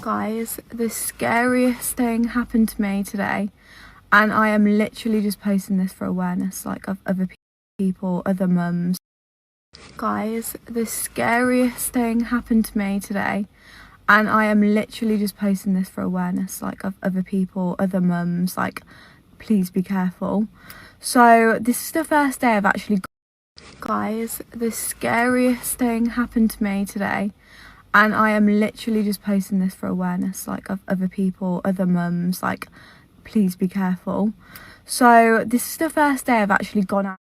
Guys, the scariest thing happened to me today, and I am literally just posting this for awareness, like of other people, other mums. Guys, the scariest thing happened to me today, and I am literally just posting this for awareness, like of other people, other mums, like please be careful. So this is the first day I've actually guys, the scariest thing happened to me today, and I am literally just posting this for awareness, like of other people, other mums, like please be careful. So this is the first day I've actually gone out.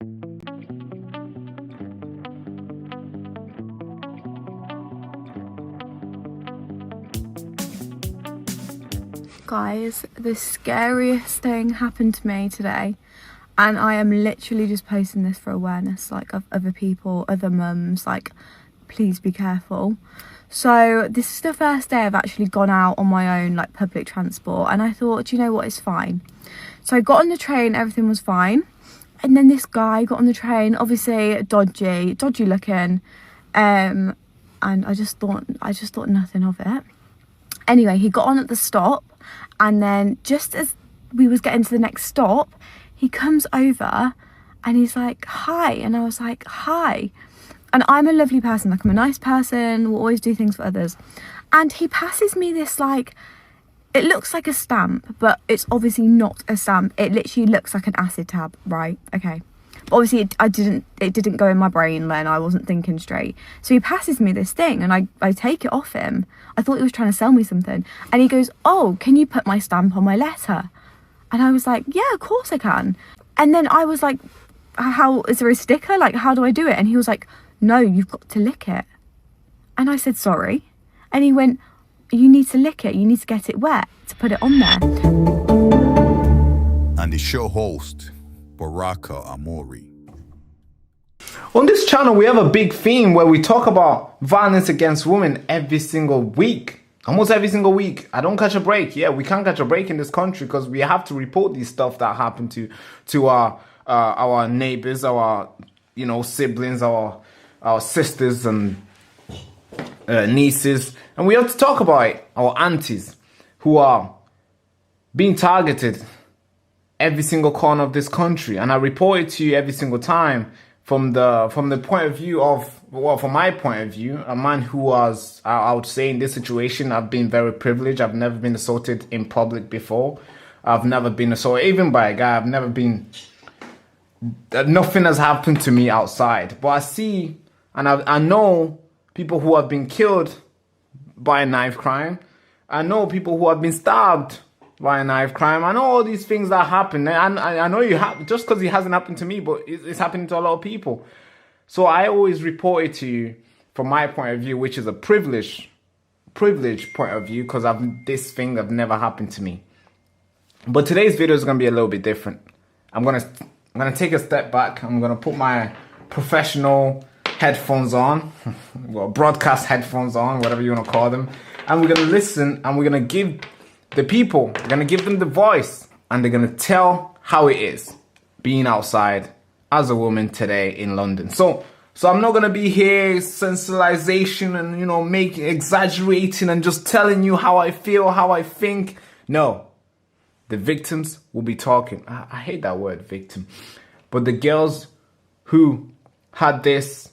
Guys, the scariest thing happened to me today, and I am literally just posting this for awareness, like of other people, other mums, like please be careful. So this is the first day I've actually gone out on my own, like public transport, and I thought, do you know what, it's fine. So I got on the train, everything was fine, and then this guy got on the train, obviously dodgy looking, and I just thought nothing of it. Anyway, he got on at the stop, and then just as we was getting to the next stop, he comes over and he's like, hi. And I was like, hi. And I'm a lovely person, like I'm a nice person, will always do things for others. And he passes me this, like, it looks like a stamp, but it's obviously not a stamp. It literally looks like an acid tab, right? Okay. But obviously it didn't go in my brain then, I wasn't thinking straight. So he passes me this thing and I take it off him. I thought he was trying to sell me something. And he goes, oh, can you put my stamp on my letter? And I was like, yeah, of course I can. And then I was like, how, is there a sticker? Like, how do I do it? And he was like, no, you've got to lick it. And I said, sorry. And he went, you need to lick it. You need to get it wet to put it on there. And the show host, Baraka Amuri. On this channel, we have a big theme where we talk about violence against women every single week. Almost every single week. I don't catch a break. Yeah, we can't catch a break in this country because we have to report these stuff that happen to our neighbors, our siblings, our sisters and nieces, and we have to talk about it. Our aunties who are being targeted every single corner of this country, and I report it to you every single time from the point of view of, well, from my point of view, a man who was, I would say, in this situation, I've been very privileged. I've never been assaulted in public before. I've never been assaulted even by a guy. I've never been, nothing has happened to me outside. But I see, and I know people who have been killed by a knife crime. I know people who have been stabbed by a knife crime. I know all these things that happen. And I know you have, just because it hasn't happened to me, but it's happening to a lot of people. So I always report it to you from my point of view, which is a privileged point of view, because this thing have never happened to me. But today's video is going to be a little bit different. I'm gonna take a step back. I'm gonna put my professional headphones on, well, broadcast headphones on, whatever you want to call them, and we're gonna listen, and we're gonna give the people, we're gonna give them the voice, and they're gonna tell how it is being outside as a woman today in London. So I'm not gonna be here sensationalization and exaggerating and just telling you how I feel, how I think. No. The victims will be talking. I hate that word, victim. But the girls who had this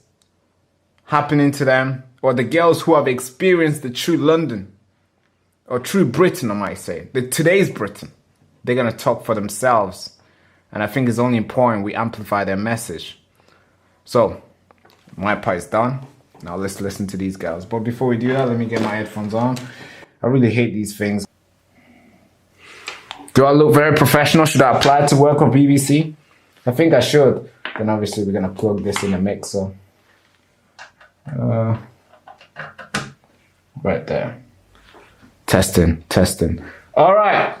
happening to them, or the girls who have experienced the true London, or true Britain, I might say, today's Britain, they're going to talk for themselves. And I think it's only important we amplify their message. So, my part is done. Now let's listen to these girls. But before we do that, let me get my headphones on. I really hate these things. Do I look very professional? Should I apply to work on BBC? I think I should. Then obviously we're going to plug this in the mixer. Right there. Testing. All right.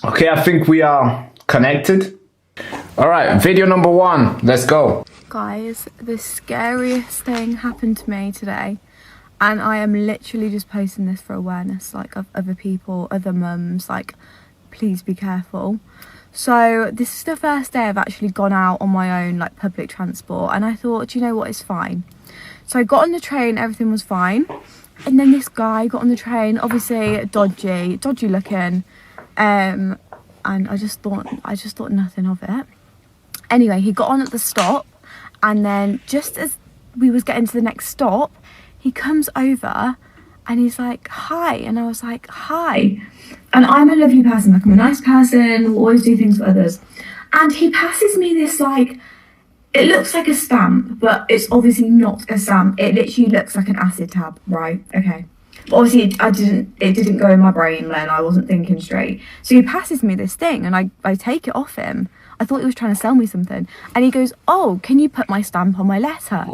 Okay, I think we are connected. All right, video number 1. Let's go. Guys, the scariest thing happened to me today, and I am literally just posting this for awareness, like of other people, other mums, like please be careful. So this is the first day I've actually gone out on my own, like public transport, and I thought, do you know what, it's fine. So I got on the train, everything was fine, And then this guy got on the train, obviously dodgy looking, and I just thought nothing of it. Anyway, he got on at the stop, and then just as we was getting to the next stop, he comes over and he's like, hi. And I was like, hi. And I'm a lovely person, like I'm a nice person, will always do things for others. And he passes me this, like, it looks like a stamp, but it's obviously not a stamp. It literally looks like an acid tab, right? Okay. But obviously it didn't go in my brain then, I wasn't thinking straight. So he passes me this thing and I take it off him. I thought he was trying to sell me something. And he goes, oh, can you put my stamp on my letter?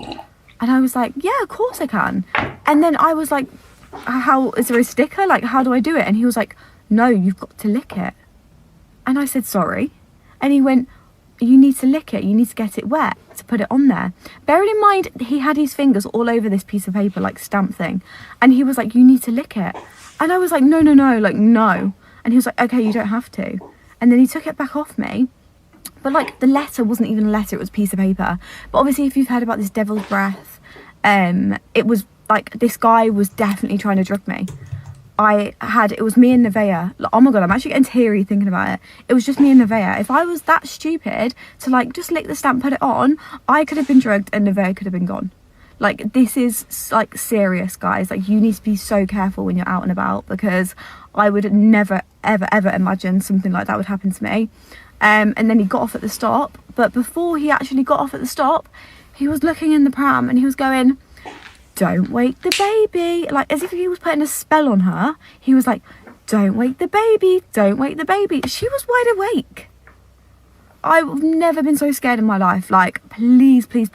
And I was like, yeah, of course I can. And then I was like, how, is there a sticker? Like, how do I do it? And he was like, no, you've got to lick it. And I said, sorry. And he went, you need to lick it. You need to get it wet to put it on there. Bearing in mind, he had his fingers all over this piece of paper, like stamp thing. And he was like, you need to lick it. And I was like, no, like, no. And he was like, okay, you don't have to. And then he took it back off me. But like the letter wasn't even a letter, it was a piece of paper. But obviously if you've heard about this devil's breath, it was like this guy was definitely trying to drug me. It was me and Nevaeh. Like, oh my God, I'm actually getting teary thinking about it. It was just me and Nevaeh. If I was that stupid to like just lick the stamp, put it on, I could have been drugged and Nevaeh could have been gone. Like, this is like serious, guys. Like, you need to be so careful when you're out and about, because I would never, ever imagine something like that would happen to me. And then he got off at the stop, but before he actually got off at the stop, he was looking in the pram and he was going, don't wake the baby, like as if he was putting a spell on her. He was like, don't wake the baby, don't wake the baby. She was wide awake. I've never been so scared in my life. Like, please be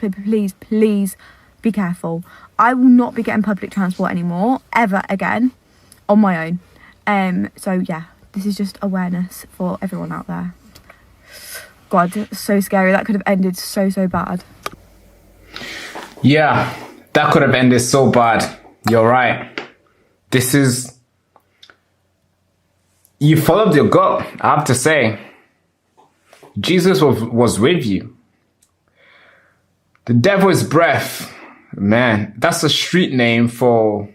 careful. I will not be getting public transport anymore, ever again, on my own. So yeah, this is just awareness for everyone out there. God, so scary. That could have ended so bad. Yeah, that could have ended so bad. You're right. You followed your gut, I have to say. Jesus was with you. The devil's breath, man, that's a street name for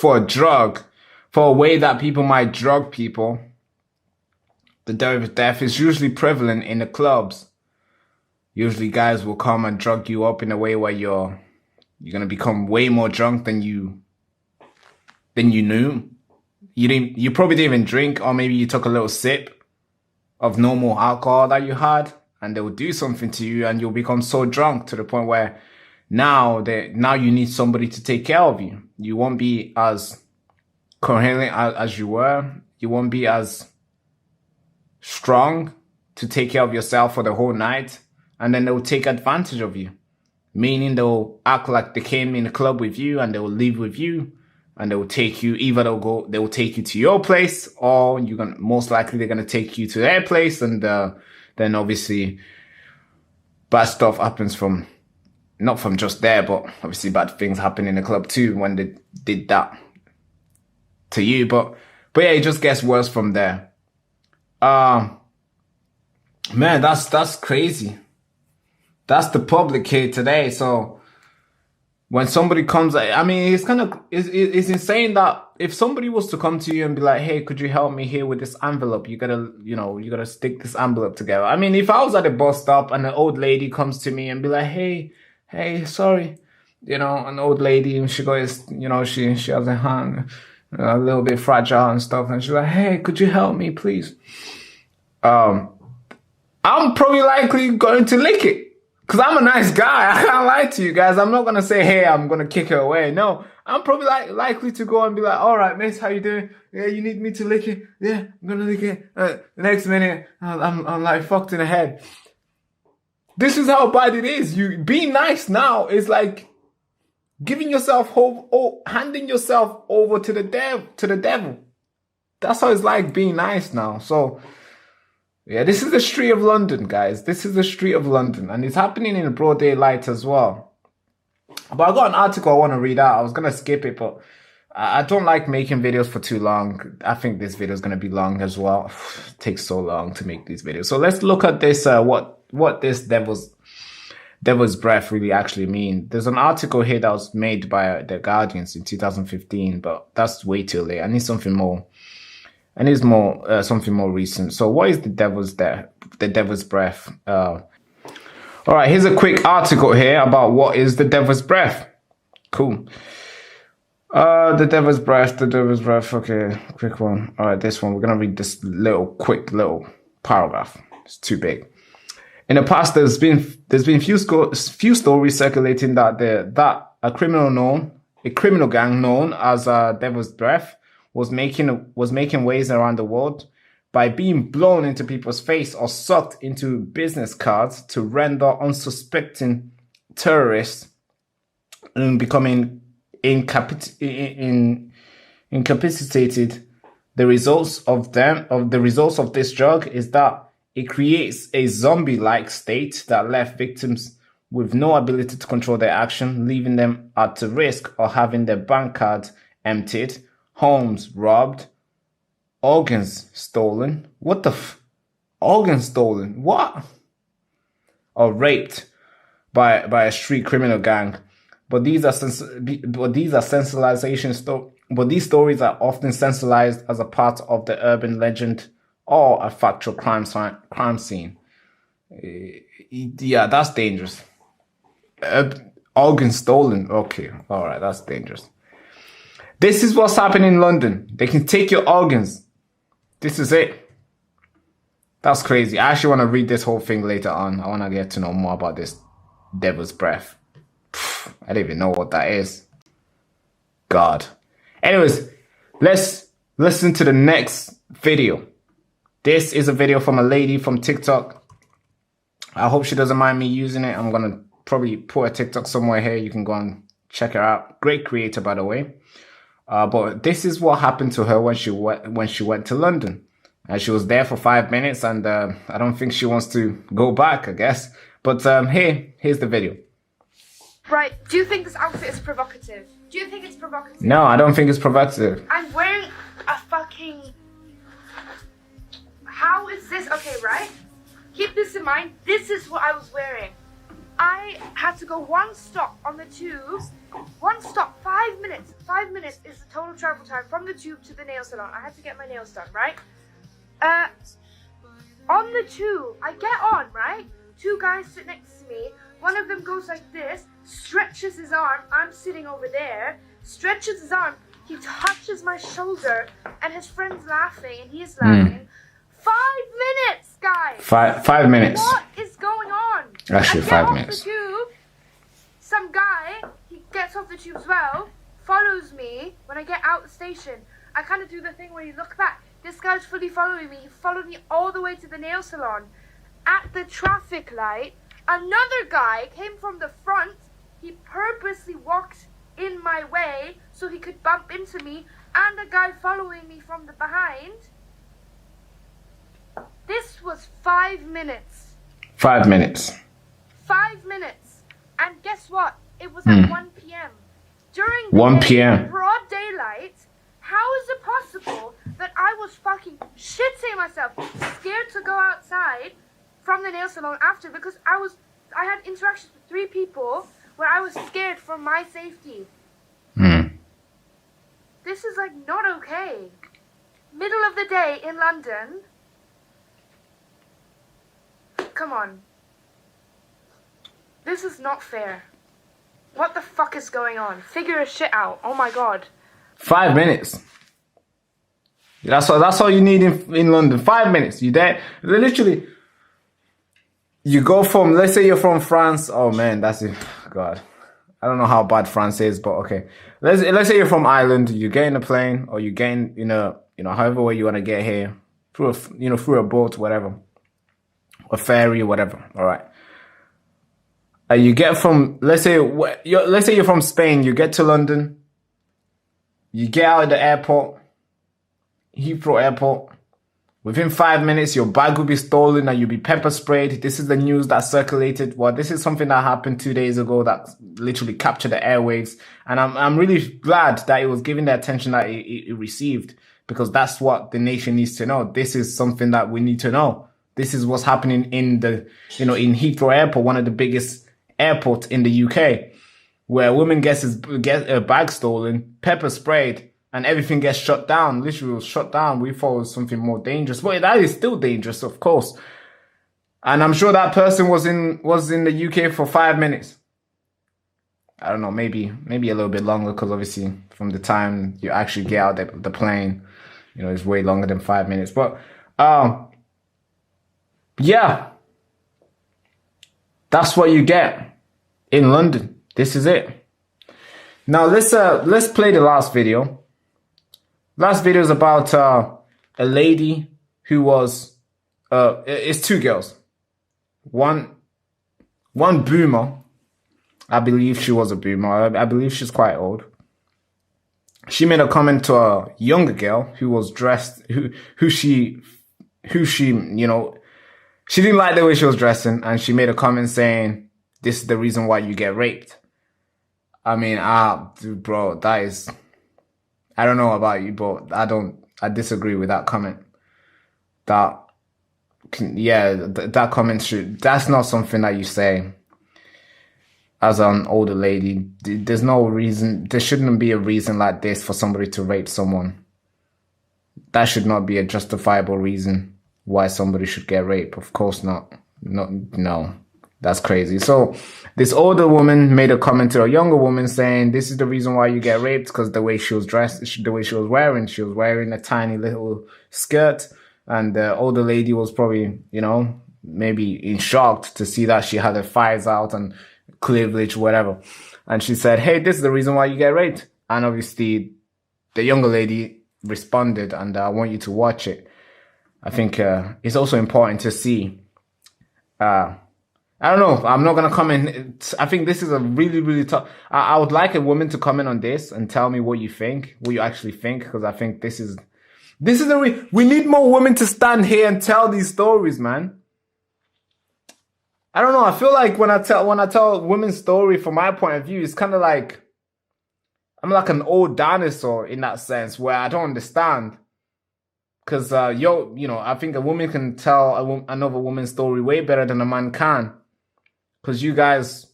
a drug, for a way that people might drug people. The devil's death is usually prevalent in the clubs. Usually guys will come and drug you up in a way where you're going to become way more drunk than you knew. You probably didn't even drink, or maybe you took a little sip of normal alcohol that you had, and they will do something to you and you'll become so drunk to the point where now you need somebody to take care of you. You won't be as coherent as you were. You won't be as strong to take care of yourself for the whole night, and then they'll take advantage of you, meaning they'll act like they came in the club with you and they will leave with you, and they will take you, either they will take you to your place, or most likely they're gonna take you to their place, and then obviously bad stuff happens not from just there, but obviously bad things happen in the club too when they did that to you. But yeah, it just gets worse from there. Man, that's crazy. That's the public here today. So when somebody comes, I mean, it's insane that if somebody was to come to you and be like, hey, could you help me here with this envelope? You gotta stick this envelope together. I mean, if I was at a bus stop and an old lady comes to me and be like, hey, sorry, an old lady, and she goes, she has a hand a little bit fragile and stuff, and she's like, hey, could you help me, please? I'm probably likely going to lick it. Because I'm a nice guy. I can't lie to you guys. I'm not going to say, hey, I'm going to kick her away. No, I'm probably likely to go and be like, all right, miss, how you doing? Yeah, you need me to lick it? Yeah, I'm going to lick it. The next minute, I'm like fucked in the head. This is how bad it is. You being nice now is like giving yourself handing yourself over to the devil. That's how it's like being nice now. So yeah, this is the street of London, guys. This is the street of London, and it's happening in broad daylight as well. But I got an article I want to read out. I was going to skip it, but I don't like making videos for too long. I think this video is going to be long as well. It takes so long to make these videos. So let's look at this, what this devil's devil's breath really actually mean. There's an article here that was made by the Guardians in 2015, but that's way too late. I need something more. I need something more recent. So what is the devil's breath? All right, here's a quick article here about what is the devil's breath. Cool. The devil's breath. Okay, quick one. All right, this one. We're gonna read this quick little paragraph. It's too big. In the past, there's been few stories circulating that a criminal gang known as Devil's Breath was making waves around the world by being blown into people's face or sucked into business cards to render unsuspecting terrorists becoming incapacitated. The results of this drug is that it creates a zombie-like state that left victims with no ability to control their action, leaving them at risk of having their bank cards emptied, homes robbed, organs stolen. What the organs stolen? What? Or raped by a street criminal gang. But these stories are often sensationalized as a part of the urban legend or a factual crime scene. Yeah, that's dangerous. Organs stolen. Okay, all right, that's dangerous. This is what's happening in London. They can take your organs. This is it. That's crazy. I actually want to read this whole thing later on. I want to get to know more about this devil's breath. I don't even know what that is. God. Anyways, let's listen to the next video. This is a video from a lady from TikTok. I hope she doesn't mind me using it. I'm going to probably put a TikTok somewhere here. You can go and check her out. Great creator, by the way. But this is what happened to her when she went to London. And she was there for 5 minutes, and I don't think she wants to go back, I guess. But here's the video. Right, do you think this outfit is provocative? Do you think it's provocative? No, I don't think it's provocative. I'm wearing a fucking... How is this? Okay, right? Keep this in mind. This is what I was wearing. I had to go one stop on the tube. One stop, 5 minutes. 5 minutes is the total travel time from the tube to the nail salon. I had to get my nails done, right? On the tube, I get on, right? Two guys sit next to me. One of them goes like this, stretches his arm. I'm sitting over there. Stretches his arm. He touches my shoulder, and his friend's laughing, and he's laughing. 5 minutes, guys. 5 minutes. What is going on? Actually, 5 minutes. I get off the tube. Some guy, he gets off the tube as well, follows me when I get out the station. I kind of do the thing where you look back. This guy's fully following me. He followed me all the way to the nail salon. At the traffic light, another guy came from the front. He purposely walked in my way so he could bump into me, and a guy following me from the behind. This was 5 minutes. 5 minutes. 5 minutes. And guess what? It was at 1 p.m. During the 1 p.m. broad daylight, how is it possible that I was fucking shitting myself, scared to go outside from the nail salon after, because I had interactions with 3 people where I was scared for my safety. This is like not okay. Middle of the day in London. Come on. This is not fair. What the fuck is going on? Figure a shit out. Oh my god. 5 minutes. That's all you need in London. 5 minutes. You there? Literally. You go from, let's say you're from France. Oh man, that's it. God. I don't know how bad France is, but okay. Let's say you're from Ireland. You get in a plane, or you get in, however way you want to get here, through a boat, whatever, a ferry, whatever. All right. You get from, let's say you're from Spain. You get to London. You get out of the airport, Heathrow Airport. Within 5 minutes, your bag will be stolen and you'll be pepper sprayed. This is the news that circulated. Well, this is something that happened 2 days ago that literally captured the airwaves. And I'm really glad that it was given the attention that it received, because that's what the nation needs to know. This is something that we need to know. This is what's happening in in Heathrow Airport, one of the biggest airport in the UK, where a woman gets a bag stolen, pepper sprayed, and everything gets shut down. Literally was shut down. We thought it was something more dangerous, but that is still dangerous, of course. And I'm sure that person was in the UK for 5 minutes. I don't know, maybe a little bit longer, because obviously from the time you actually get out the plane, you know, it's way longer than 5 minutes. But yeah, that's what you get in London. This is it. Now let's play the last video. Last video is about a lady who was it's two girls. One boomer. I believe she was a boomer. I believe she's quite old. She made a comment to a younger girl who was dressed, who she, you know, she didn't like the way she was dressing, and she made a comment saying, "This is the reason why you get raped." I mean, dude, bro, that is, I don't know about you, but I disagree with that comment. That comment that's not something that you say as an older lady. There's no reason, there shouldn't be a reason like this for somebody to rape someone. That should not be a justifiable reason why somebody should get raped. Of course not. No, that's crazy. So this older woman made a comment to a younger woman saying, "This is the reason why you get raped, because the way she was dressed, the way she was wearing a tiny little skirt." And the older lady was probably, you know, maybe in shock to see that she had her thighs out and cleavage, whatever. And she said, "Hey, this is the reason why you get raped." And obviously the younger lady responded, and I want you to watch it. I think it's also important to see. I don't know. I'm not going to comment. I think this is a really, really tough. I would like a woman to comment on this and tell me what you actually think, because I think this is we need more women to stand here and tell these stories, man. I don't know. I feel like when I tell a women's story from my point of view, it's kind of like I'm like an old dinosaur in that sense, where I don't understand. Because you know, I think a woman can tell another woman's story way better than a man can. Because you guys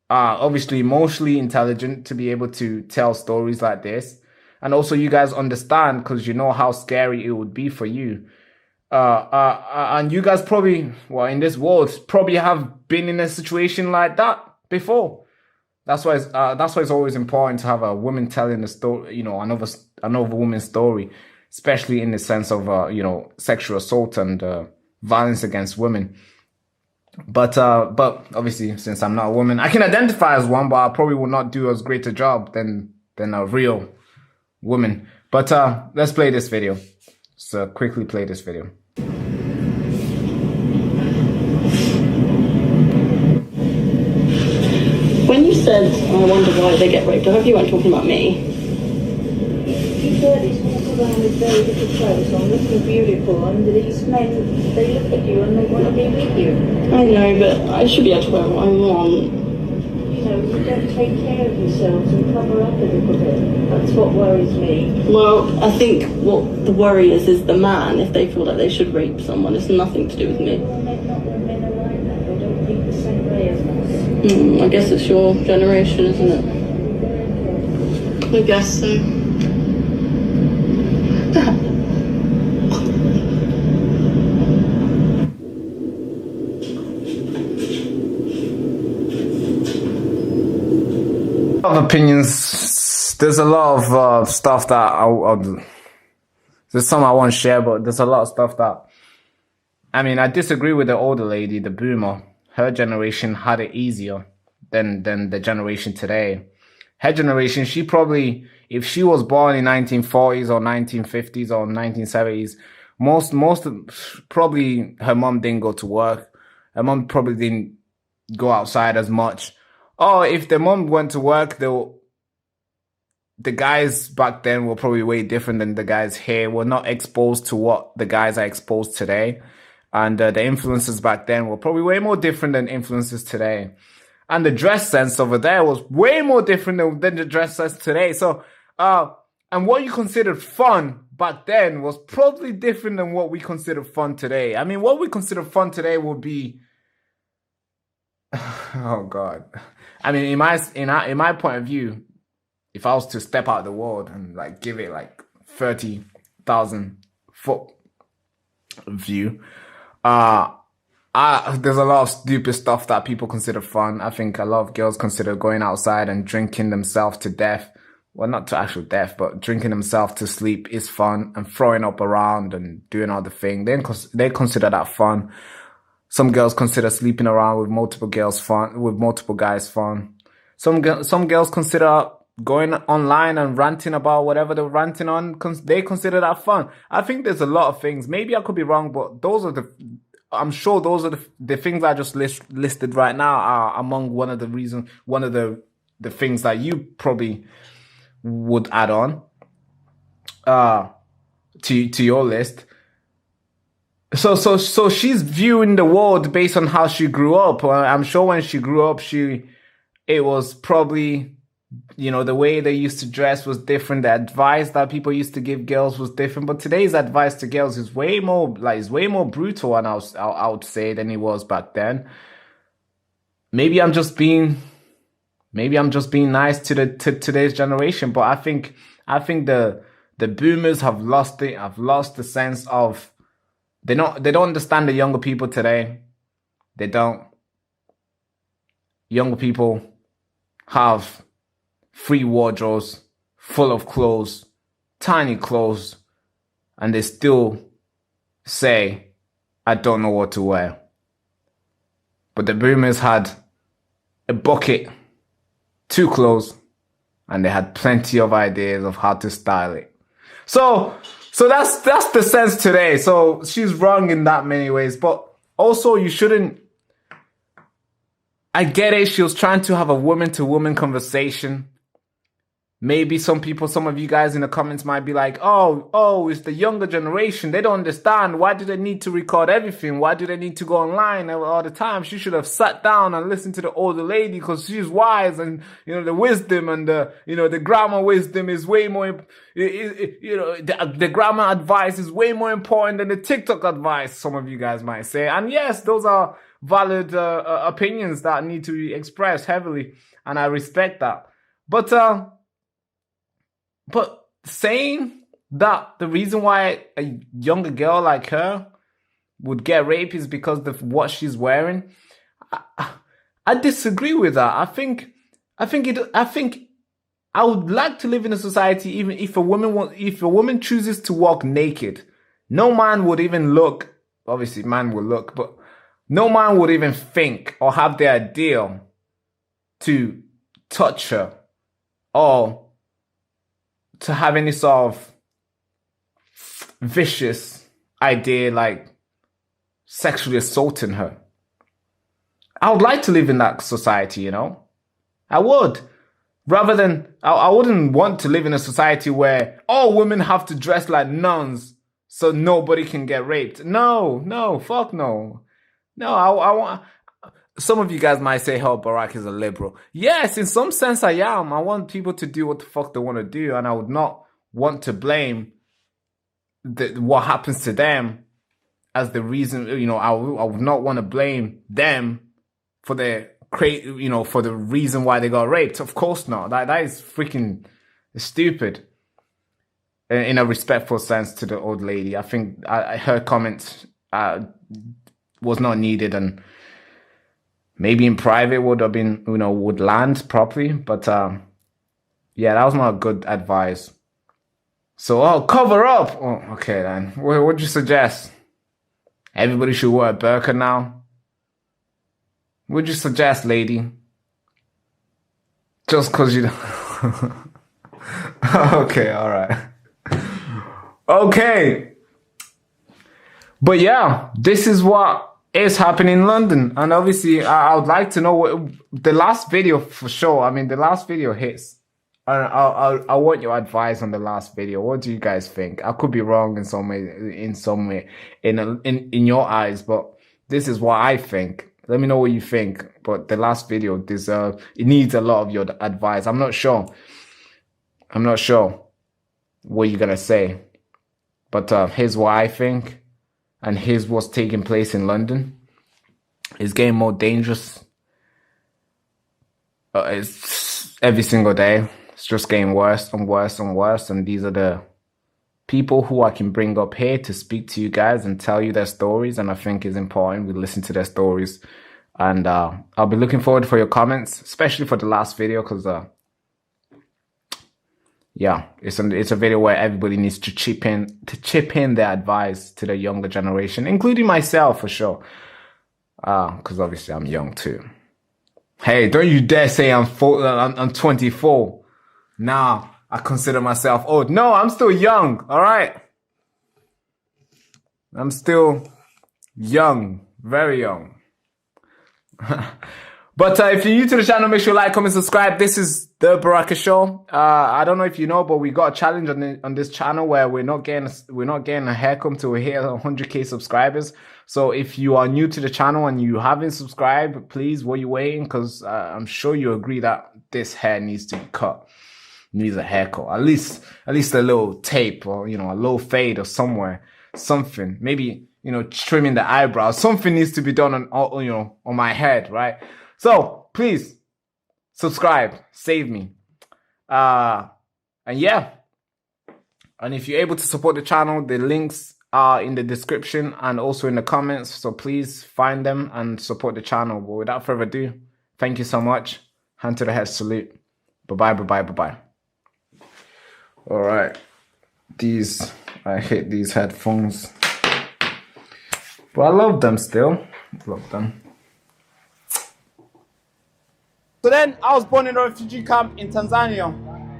are obviously emotionally intelligent to be able to tell stories like this. And also you guys understand, because you know how scary it would be for you. And you guys probably, well, in this world, probably have been in a situation like that before. That's why it's always important to have a woman telling the story, you know, another woman's story, especially in the sense of, you know, sexual assault and violence against women. But obviously, since I'm not a woman, I can identify as one, but I probably will not do as great a job than a real woman. But let's play this video. So quickly play this video. When you said, "I wonder why they get raped," I hope you weren't talking about me. You girlies walk around with very little clothes on, looking beautiful, and these men, they look at you and they want to be with you. I know, but I should be able to wear what I want. You know, you don't take care of yourselves and cover up a little bit. That's what worries me. Well, I think what the worry is the man, if they feel like they should rape someone. It's nothing to do with me. Well, not all men are like that. They don't think the same way as us. I guess it's your generation, isn't it? I guess so. Of opinions. There's a lot of stuff that there's some I won't share, but there's a lot of stuff that, I mean, I disagree with the older lady, the boomer. Her generation had it easier than the generation today. Her generation, she probably, if she was born in 1940s or 1950s or 1970s, most probably her mom didn't go to work. Her mom probably didn't go outside as much. Or if the mom went to work, the guys back then were probably way different than the guys here. Were not exposed to what the guys are exposed today. And the influences back then were probably way more different than influences today. And the dress sense over there was way more different than the dress sense today. So, and what you considered fun back then was probably different than what we consider fun today. I mean, what we consider fun today would be Oh God. I mean, in my point of view, if I was to step out of the world and like give it like 30,000 foot view, uh there's a lot of stupid stuff that people consider fun. I think a lot of girls consider going outside and drinking themselves to death. Well, not to actual death, but drinking themselves to sleep is fun, and throwing up around and doing all the thing. They consider that fun. Some girls consider sleeping around with multiple girls fun, with multiple guys fun. Some girls consider going online and ranting about whatever they're ranting on. They consider that fun. I think there's a lot of things. Maybe I could be wrong, but I'm sure those are the things I just listed right now are among one of the things that you probably would add on to your list. So she's viewing the world based on how she grew up. I'm sure when she grew up, it was probably, the way they used to dress was different. The advice that people used to give girls was different. But today's advice to girls is way more brutal, and I would say, than it was back then. Maybe I'm just being nice to today's generation, but I think the boomers have lost it. Have lost the sense of they don't understand the younger people today. They don't. Younger people have free wardrobes full of clothes, tiny clothes, and they still say, I don't know what to wear. But the boomers had a bucket, 2 clothes, and they had plenty of ideas of how to style it. So that's the sense today. So she's wrong in that many ways, but also you shouldn't. I get it. She was trying to have a woman-to-woman conversation. Maybe some of you guys in the comments might be like, oh, it's the younger generation. They don't understand. Why do they need to record everything? Why do they need to go online all the time? She should have sat down and listened to the older lady because she's wise, and, the wisdom and the grammar wisdom is way more, the grammar advice is way more important than the TikTok advice, some of you guys might say. And yes, those are valid opinions that need to be expressed heavily, and I respect that. But saying that the reason why a younger girl like her would get raped is because of what she's wearing, I disagree with that. I think I would like to live in a society, even if a woman chooses to walk naked, no man would even look. Obviously, man will look, but no man would even think or have the idea to touch her or to have any sort of vicious idea like sexually assaulting her. I would like to live in that society, I would. Rather than, I wouldn't want to live in a society where all women have to dress like nuns so nobody can get raped. No, fuck no. No, I want. Some of you guys might say, oh, Barack is a liberal. Yes, in some sense I am. I want people to do what the fuck they want to do, and I would not want to blame what happens to them as the reason. I would not want to blame them for for the reason why they got raped. Of course not. That is freaking stupid. In a respectful sense to the old lady, I think her comments was not needed, and maybe in private would have been, would land properly. But yeah, that was not good advice. So, cover up. Oh, okay then. What would you suggest? Everybody should wear a burqa now? What would you suggest, lady? Just because you don't. Okay, all right. Okay. But yeah, this is what is happening in London. And obviously, I would like to know what the last video for sure. I mean, the last video hits. I want your advice on the last video. What do you guys think? I could be wrong in some way, in your eyes, but this is what I think. Let me know what you think. But the last video it needs a lot of your advice. I'm not sure what you're gonna say. But here's what I think. And here's what's taking place in London. It's getting more dangerous It's every single day. It's just getting worse and worse and worse. And these are the people who I can bring up here to speak to you guys and tell you their stories. And I think it's important we listen to their stories. And I'll be looking forward for your comments, especially for the last video, because yeah, it's a video where everybody needs to chip in their advice to the younger generation, including myself for sure. Because obviously I'm young too. Hey, don't you dare say I'm 24. Nah, I consider myself old. No, I'm still young, all right? I'm still young, very young. But if you're new to the channel, make sure you like, comment, subscribe. This is the Baraka Show. I don't know if you know, but we got a challenge on this channel where we're not getting a haircut until we hit 100k subscribers. So if you are new to the channel and you haven't subscribed, please, what are you waiting? Because I'm sure you agree that this hair needs to be cut. Needs a haircut, at least a little tape, or a little fade or something. Maybe trimming the eyebrows. Something needs to be done on my head, right? So please subscribe, save me, and yeah. And if you're able to support the channel, the links are in the description and also in the comments. So please find them and support the channel. But without further ado, thank you so much. Hand to the head salute. Bye bye. All right, I hate these headphones, but I love them still. Love them. So then I was born in a refugee camp in Tanzania.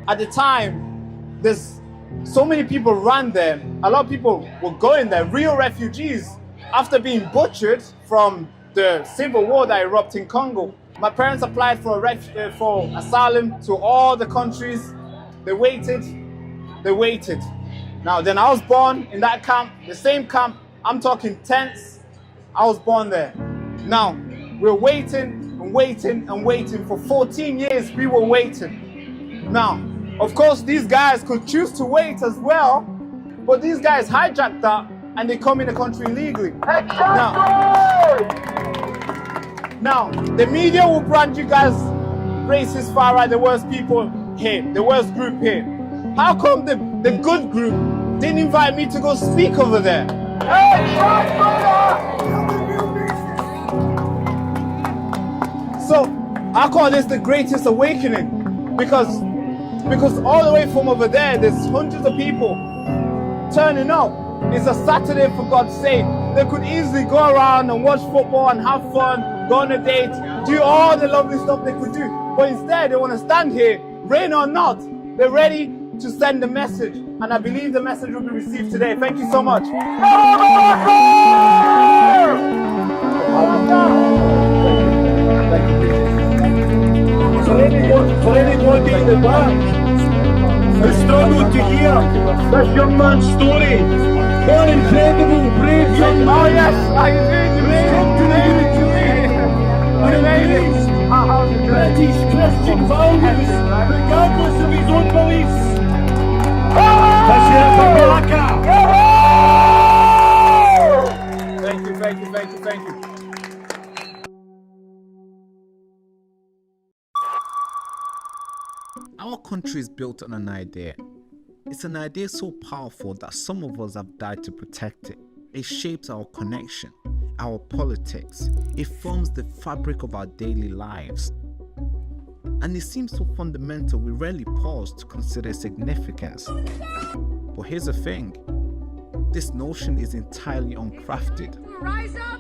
At the time, there's so many people ran there. A lot of people were going there, real refugees, after being butchered from the civil war that erupted in Congo. My parents applied for asylum to all the countries. They waited. Now, then I was born in that camp, the same camp. I'm talking tents. I was born there. Now, we're waiting for 14 years. We were waiting. Now, of course, these guys could choose to wait as well, but these guys hijacked that and they come in the country illegally. Now, the media will brand you guys racist, far right, the worst people here, the worst group here. How come the good group didn't invite me to go speak over there? So I call this the greatest awakening because all the way from over there, there's hundreds of people turning up. It's a Saturday, for God's sake. They could easily go around and watch football and have fun, go on a date, do all the lovely stuff they could do. But instead, they want to stand here, rain or not. They're ready to send a message. And I believe the message will be received today. Thank you so much. For anybody in the back who struggled to hear this young man's story, what incredible, brave young man. Oh yes, I British Christian values, regardless of his own beliefs. Let's hear it for Baraka. Thank you. Our country is built on an idea. It's an idea so powerful that some of us have died to protect it. It shapes our connection, our politics. It forms the fabric of our daily lives. And it seems so fundamental we rarely pause to consider its significance. But here's the thing. This notion is entirely uncrafted.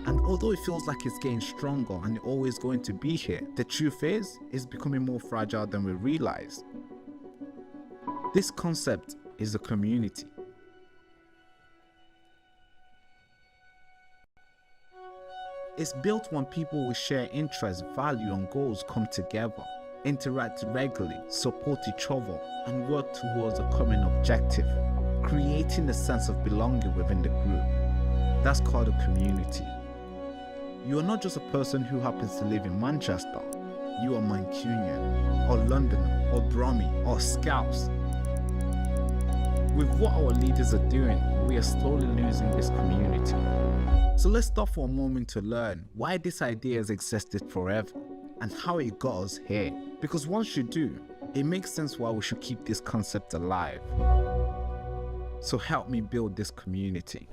And although it feels like it's getting stronger and it's always going to be here, the truth is, it's becoming more fragile than we realize. This concept is a community. It's built when people with shared interests, value and goals come together, interact regularly, support each other and work towards a common objective, creating a sense of belonging within the group. That's called a community. You are not just a person who happens to live in Manchester. You are Mancunian, or Londoner, or Brummy, or Scouse. With what our leaders are doing, we are slowly losing this community. So let's stop for a moment to learn why this idea has existed forever. and how it got us here. Because once you do, it makes sense why we should keep this concept alive. So help me build this community.